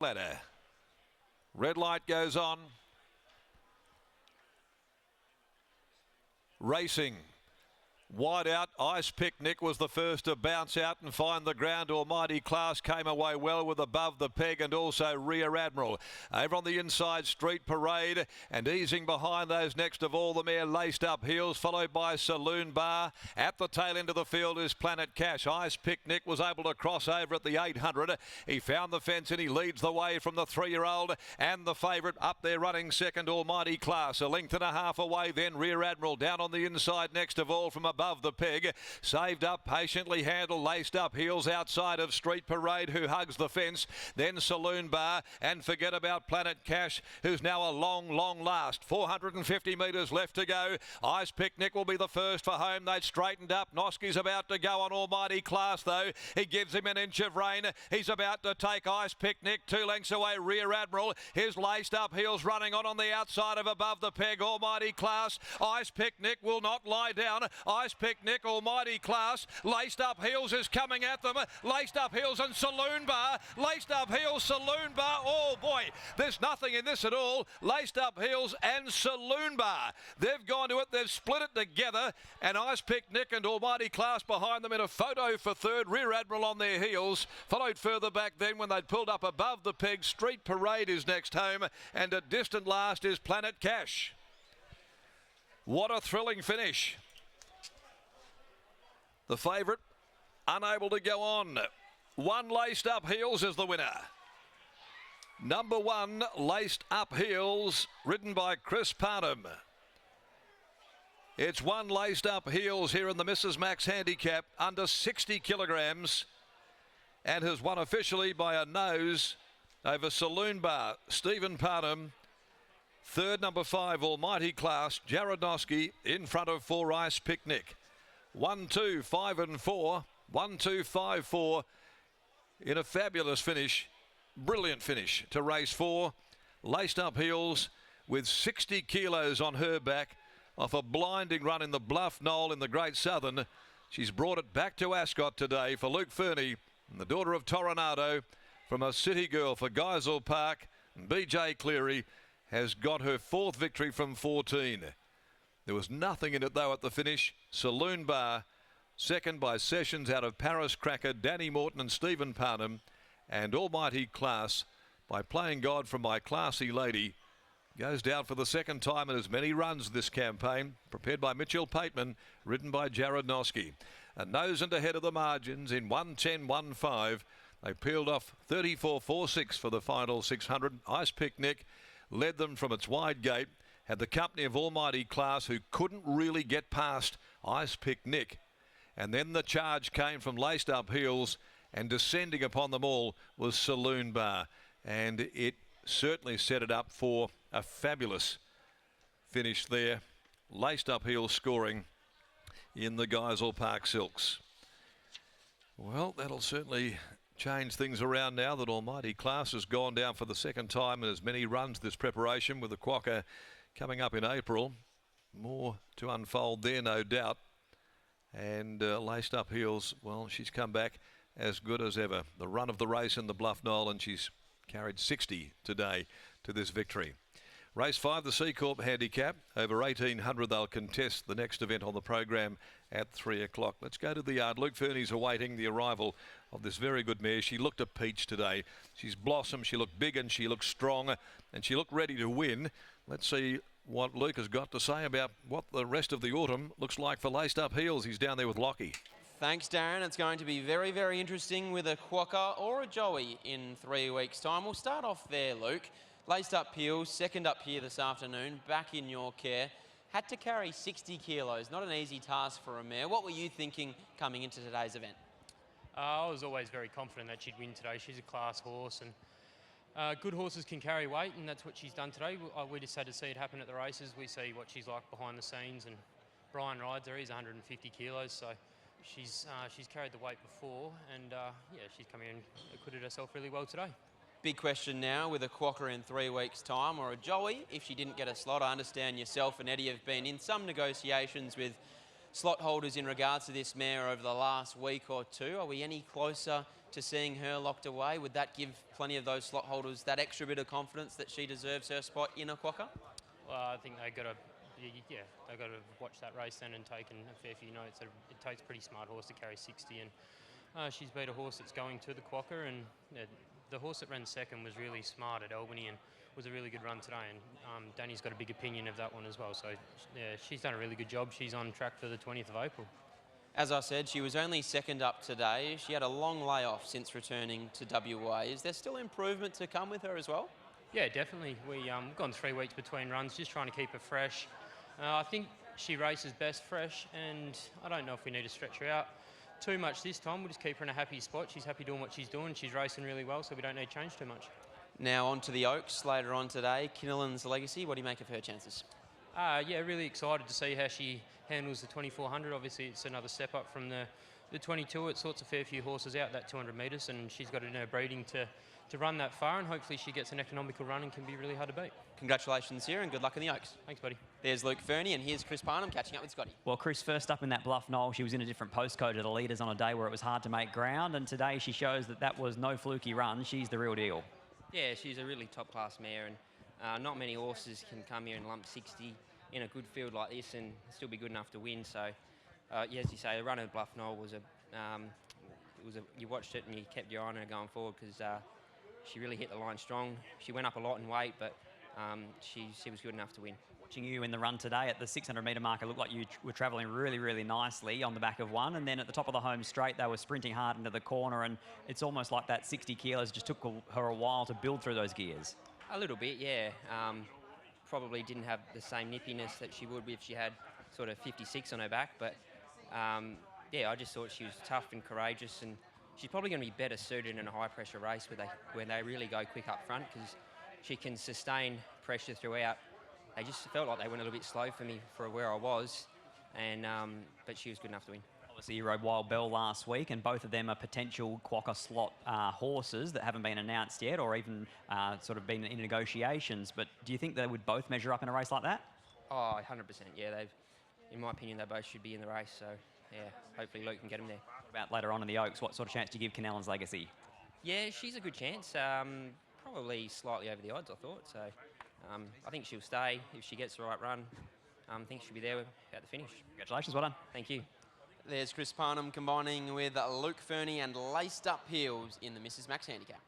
ladder. Red light goes on. Racing. Wide out, Ice Picnic was the first to bounce out and find the ground. Almighty Class came away well with Above the Peg and also Rear Admiral. Over on the inside, Street Parade, and easing behind those next of all, the mare Laced Up Heels, followed by Saloon Bar. At the tail end of the field is Planet Cash. Ice Picnic was able to cross over at the 800. He found the fence and he leads the way from the 3-year-old and the favourite up there running second, Almighty Class. A length and a half away then Rear Admiral down on the inside next of all from Above the Peg. Saved up, patiently handled, Laced Up Heels outside of Street Parade, who hugs the fence. Then Saloon Bar, and forget about Planet Cash, who's now a long last. 450 metres left to go. Ice Picnic will be the first for home. They've straightened up. Noski's about to go on Almighty Class though. He gives him an inch of rain. He's about to take Ice Picnic 2 lengths away. Rear Admiral. His Laced Up Heels running on the outside of Above the Peg. Almighty Class. Ice Picnic will not lie down. Ice Picnic, Almighty Class. Laced Up Heels is coming at them. Laced Up Heels and Saloon Bar. Laced Up Heels, Saloon Bar. Oh boy, there's nothing in this at all. Laced Up Heels and Saloon Bar. They've gone to it. They've split it together. And Ice Picnic and Almighty Class behind them in a photo for third. Rear Admiral on their heels. Followed further back then when they'd pulled up Above the Peg. Street Parade is next home. And a distant last is Planet Cash. What a thrilling finish. The favourite unable to go on. 1 Laced Up Heels is the winner. Number 1 Laced Up Heels, ridden by Chris Parnham. It's 1 Laced Up Heels here in the Mrs. Max Handicap, under 60 kilograms, and has won officially by a nose over Saloon Bar. Stephen Parnham. Third, number 5 Almighty Class, Jared Noski in front of 4 Ice Picnic. 1, 2, 5 and 4. 1, 2, 5, 4 in a fabulous finish. Brilliant finish to race 4. Laced Up Heels with 60 kilos on her back off a blinding run in the Bluff Knoll in the Great Southern. She's brought it back to Ascot today for Luke Fernie, the daughter of Toronado, from a city girl for Geisel Park. And BJ Cleary has got her 4th victory from 14. There was nothing in it though at the finish. Saloon Bar, second by Sessions out of Paris Cracker, Danny Morton and Stephen Parnham. And Almighty Class, by Playing God from My Classy Lady, goes down for the second time in as many runs this campaign. Prepared by Mitchell Pateman, ridden by Jared Noski. A nose and ahead of the margins in 1:10.15. They peeled off 34.46 for the final 600. Ice Picnic led them from its wide gate. Had the company of Almighty Class, who couldn't really get past Ice Picnic. And then the charge came from Laced Up Heels, and descending upon them all was Saloon Bar. And it certainly set it up for a fabulous finish there. Laced Up Heels scoring in the Geisel Park Silks. Well, that'll certainly change things around now that Almighty Class has gone down for the second time in as many runs this preparation, with the Quokka coming up in April. More to unfold there, no doubt. And Laced Up Heels, well, she's come back as good as ever. The run of the race in the Bluff Knoll, and she's carried 60 today to this victory. Race 5, the C Corp Handicap. Over 1,800 they'll contest the next event on the program at 3 o'clock. Let's go to the yard. Luke Fernie's awaiting the arrival of this very good mare. She looked a peach today. She's blossomed, she looked big and she looked strong, and she looked ready to win. Let's see what Luke has got to say about what the rest of the autumn looks like for Laced Up Heels. He's down there with Lockie. Thanks, Darren. It's going to be very, very interesting with a Quokka or a Joey in 3 weeks' time. We'll start off there, Luke. Laced Up Heels, second up here this afternoon, back in your care. Had to carry 60 kilos. Not an easy task for a mare. What were you thinking coming into today's event? I was always very confident that she'd win today. She's a class horse, and good horses can carry weight, and that's what she's done today. We just had to see it happen at the races. We see what she's like behind the scenes, and Brian rides her. He's 150 kilos, so she's carried the weight before, and yeah, she's come in and acquitted herself really well today. Big question now with a Quokka in 3 weeks' time, or a Joey if she didn't get a slot. I understand yourself and Eddie have been in some negotiations with slot holders in regards to this mare over the last week or two. Are we any closer to seeing her locked away? Would that give plenty of those slot holders that extra bit of confidence that she deserves her spot in a quokka? Well, I think they got to, yeah, they got to watch that race then and take a fair few notes. It takes a pretty smart horse to carry 60, and she's beat a horse that's going to the quokka, and the horse that ran second was really smart at Albany and was a really good run today. And Danny's got a big opinion of that one as well. So yeah, she's done a really good job. She's on track for the 20th of April. As I said, she was only second up today. She had a long layoff since returning to WA. Is there still improvement to come with her as well? Yeah, definitely. We've gone 3 weeks between runs, just trying to keep her fresh. I think she races best fresh, and I don't know if we need to stretch her out too much this time. We'll just keep her in a happy spot. She's happy doing what she's doing. She's racing really well, so we don't need to change too much. Now on to the Oaks later on today. Kinillan's Legacy, what do you make of her chances? Yeah, really excited to see how she handles the 2400. Obviously, it's another step up from the 22. It sorts a fair few horses out that 200 metres, and she's got it in her breeding to run that far, and hopefully she gets an economical run and can be really hard to beat. Congratulations here and good luck in the Oaks. Thanks, buddy. There's Luke Fernie, and here's Chris Parnham catching up with Scotty. Well, Chris, first up in that Bluff Knoll, she was in a different postcode to the leaders on a day where it was hard to make ground, and today she shows that was no fluky run. She's the real deal. Yeah, she's a really top-class mare, and not many horses can come here and lump 60 in a good field like this and still be good enough to win. So, yeah, as you say, the run of Bluff Knoll was you watched it and you kept your eye on her going forward because she really hit the line strong. She went up a lot in weight, but she was good enough to win. Watching you in the run today at the 600-metre mark, it looked like you were travelling really, really nicely on the back of one. And then at the top of the home straight, they were sprinting hard into the corner. And it's almost like that 60 kilos just took her a while to build through those gears. A little bit, yeah. Probably didn't have the same nippiness that she would if she had sort of 56 on her back. But, yeah, I just thought she was tough and courageous. And she's probably going to be better suited in a high-pressure race where they really go quick up front because she can sustain pressure throughout. They just felt like they went a little bit slow for me for where I was, and but she was good enough to win. Obviously, you rode Wild Bell last week, and both of them are potential quokka slot horses that haven't been announced yet or even sort of been in negotiations. But do you think they would both measure up in a race like that? Oh, 100%, yeah. In my opinion, they both should be in the race, so, yeah, hopefully Luke can get them there. What about later on in the Oaks, what sort of chance do you give Kinellan's Legacy? Yeah, she's a good chance. Probably slightly over the odds, I thought, so... I think she'll stay if she gets the right run. I think she'll be there at the finish. Congratulations, well done. Thank you. There's Chris Parnham combining with Luke Fernie and Laced Up Heels in the Mrs. Max Handicap.